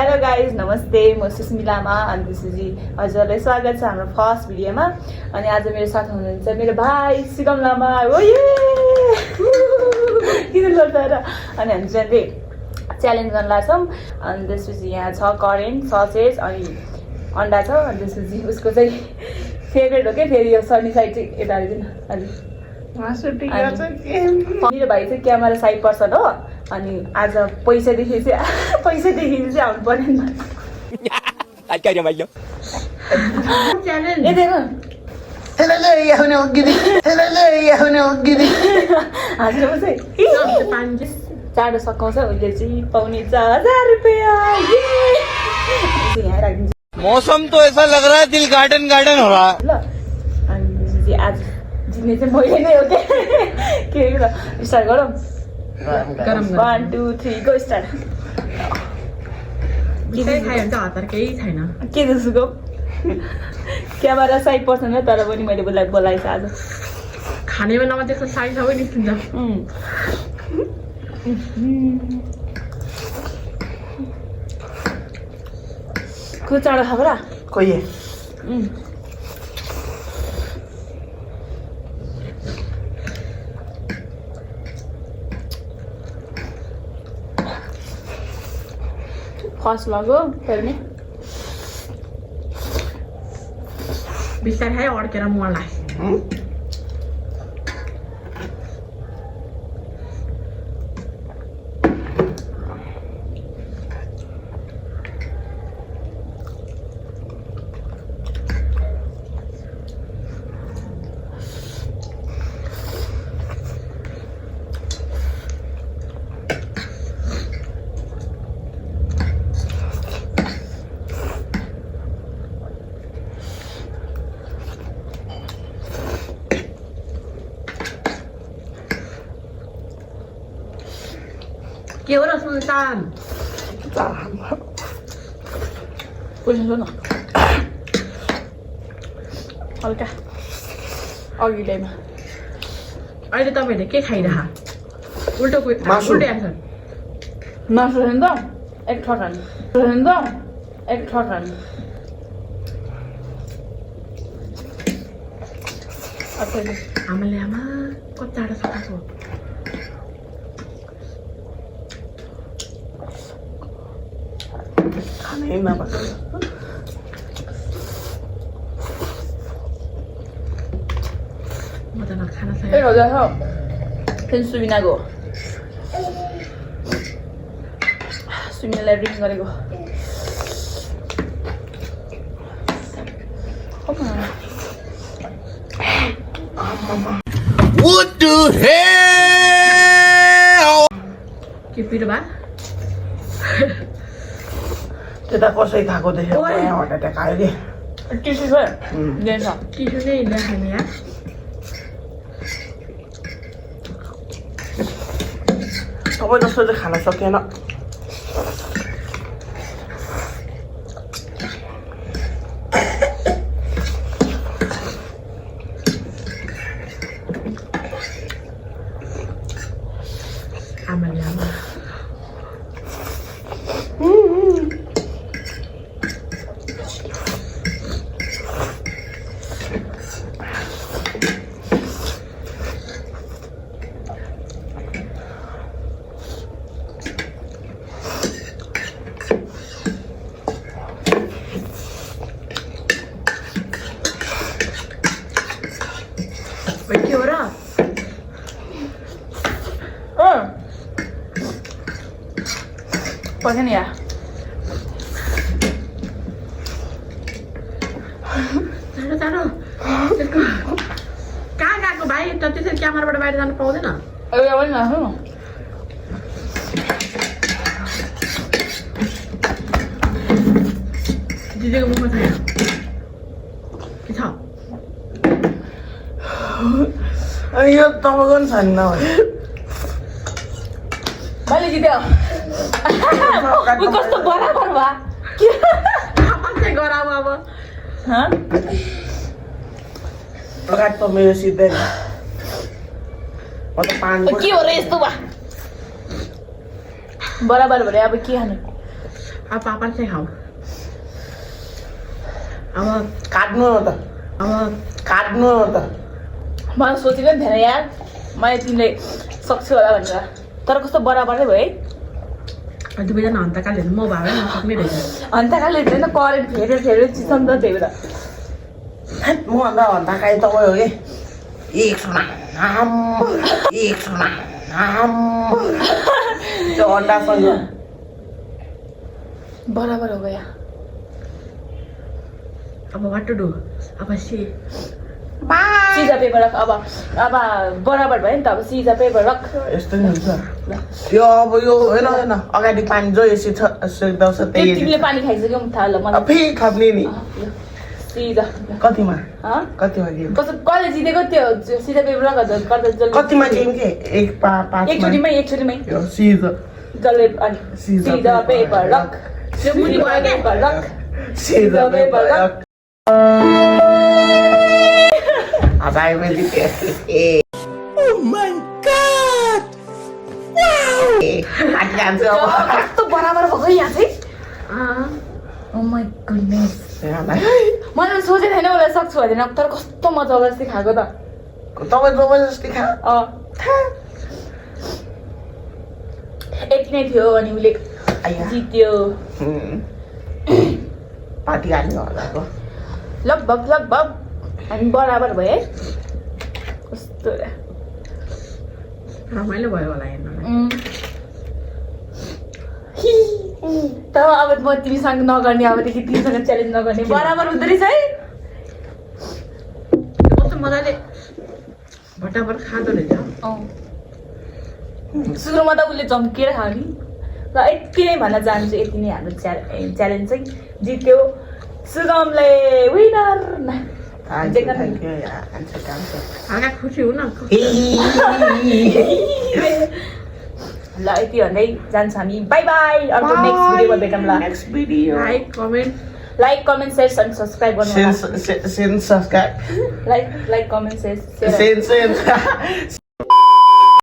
Hello guys नमस्ते म सुस्मिलामा अनि त्यसपछि हजुरलाई स्वागत छ हाम्रो फर्स्ट भिडियोमा अनि आज मेरो साथ हुनुहुन्छ मेरो भाइ सिगम लामा हो किन गर्छ र अनि हामी चाहिँ च्यालेन्ज गर्न लाग्छौँ अनि त्यसपछि यहाँ छ करेन्ट ससेज अनि अन्डा छ अनि त्यसपछि उसको चाहिँ फेभरेट हो क्या फेरि यो सनी साइड चाहिँ यता हालिदिनु हजुर मेरो भाइ चाहिँ क्यामेरा साइड पर्सन हो अनि आज पैसादेखि चाहिँ आउनु परेन चाँडो सकाउँछ उसले चाहिँ पाउने 1000 रुपियाँ यहाँ राखिदिन्छ मौसम तो ऐसा लग रहा है दिल गार्डन गार्डन हो रहा है ल अनि त्यसपछि आज जित्ने चाहिँ मैले नै हो क्या के ल स्टार्ट गरौँ 1 2 3 गो स्टार्ट के जसोको क्यामेरा साइड पर्सन हो तर पनि मैले बोलाएछ आज खाने बेलामा त्यस्तो साइड सबै निस्किन्छ को चाँडो खाएको र कोही फर्स्ट लगो फेरि नि बिस्तारै खायो अड्केर मलाई के हो र सुल्तान पैसा छ न हल्का अघि ल्याइमा अहिले तपाईँहरूले के खाइरह उल्टो मासु। उल्टो एन्सर मासु छ नि त एक ठटान आमाले आमा कति टाढो सकाएको खानै नपर्छ म त नखान ए सक्यो हजुर छ फेरि सुबिनाको सुबिनालाई ड्रिङ्क गरेको What the hell? के पिरो भा त्यता कसै खाएको देख्यो हार्ट एट्याक आयो कि टिसु छ दिन्छ टिसु नै नखाने यार सबै जस्तो चाहिँ खान सकेन आमाले आमा के हो र पर्छ नि यहाँ टाढो टाढो त्यसको कहाँ गएको भाइ त त्यसरी क्यामेराबाट बाहिर जानु पाउँदैन एउटा पनि नखानु दिदीको मुखमा छैन के छ यो तपाईँको पनि छैन मैले जित्यो कस्तो बराबर भयो गराऊ अब लगायत त मेरो सिधै म त पानी के हो र यस्तो बा बराबर भरे अब के खाने अब पापा चाहिँ खाऊ अब काट्नु न त अब काट्नु न त मलाई सोचेको पनि थिएन यार मैले तिमीले सक्छु होला भनेर तर कस्तो बराबरै भयो है दुवैजना हन्तकाले म भए नसक्ने रहेछ हन्ताकाले चाहिँ करेन्ट फेरेर चिसम त त्यही भएर म भन्दा भन्दा काहीँ तपाईँ हो कि एक सुना एक सुना त्यो अन्डासँग बराबर हो गया अब वाट टु डु अब सी सिजा पेपर रख अब बराबर भयो नि त अब सिजा पेपर रख यस्तो नि हुन्छ यो अब यो होइन अगाडि पानी जो यसरी सेक्दाउँछ त्यही तिमीले पानी खाइसक्यौ थाहा ल मलाई फेरि थप्ने नि सिधा कतिमा हँ कतिमा गेम कस्तो कसले जितेको त्यो सिधा पेपर रख गर्दा जसले कतिमा गेम के एक पाँचमा एकचोटिमै यो सिजो जसले अनि सिधा सिधा पेपर रख सिधा पेपर रख सिजो पेपर रख आज आएपछि ए ओह माय गॉड वाउ आज जान्छ अब कस्तो बराबर भएको यहाँ चाहिँ ओ माय गुडनेस मैले सोचेको थिएन उसलाई सक्छु भनेर तर कस्तो मजा जस्तै खाएको त तपाईँ जबरजस्ती खा यति नै थियो अनि उसले जित्यो पार्टी हाल्नु होला लगभग हामी बराबर भयो है कस्तो रमाइलो भयो होला हेर्नु तर अब म तिमीसँग नगर्ने अबदेखि तिमीसँग च्यालेन्ज नगर्ने बराबर हुँदो रहेछ है कस्तो मजाले भट्टाभट खाँदो रहेछ सुरुमा त उसले झम्केर खायो नि र यति नै भन्न चाहन्छु यति नै हाम्रो च्यालेन्ज चाहिँ जित्यो सुगमले विनर हल्का खुसी हुन ल यति भन्दै जान्छ हामी बाई बाई अर्को नेक्स्ट भिडियोमा भेटौँला next video like comment share अनि सब्सक्राइब गर्नु सेन्स subscribe like comment share sense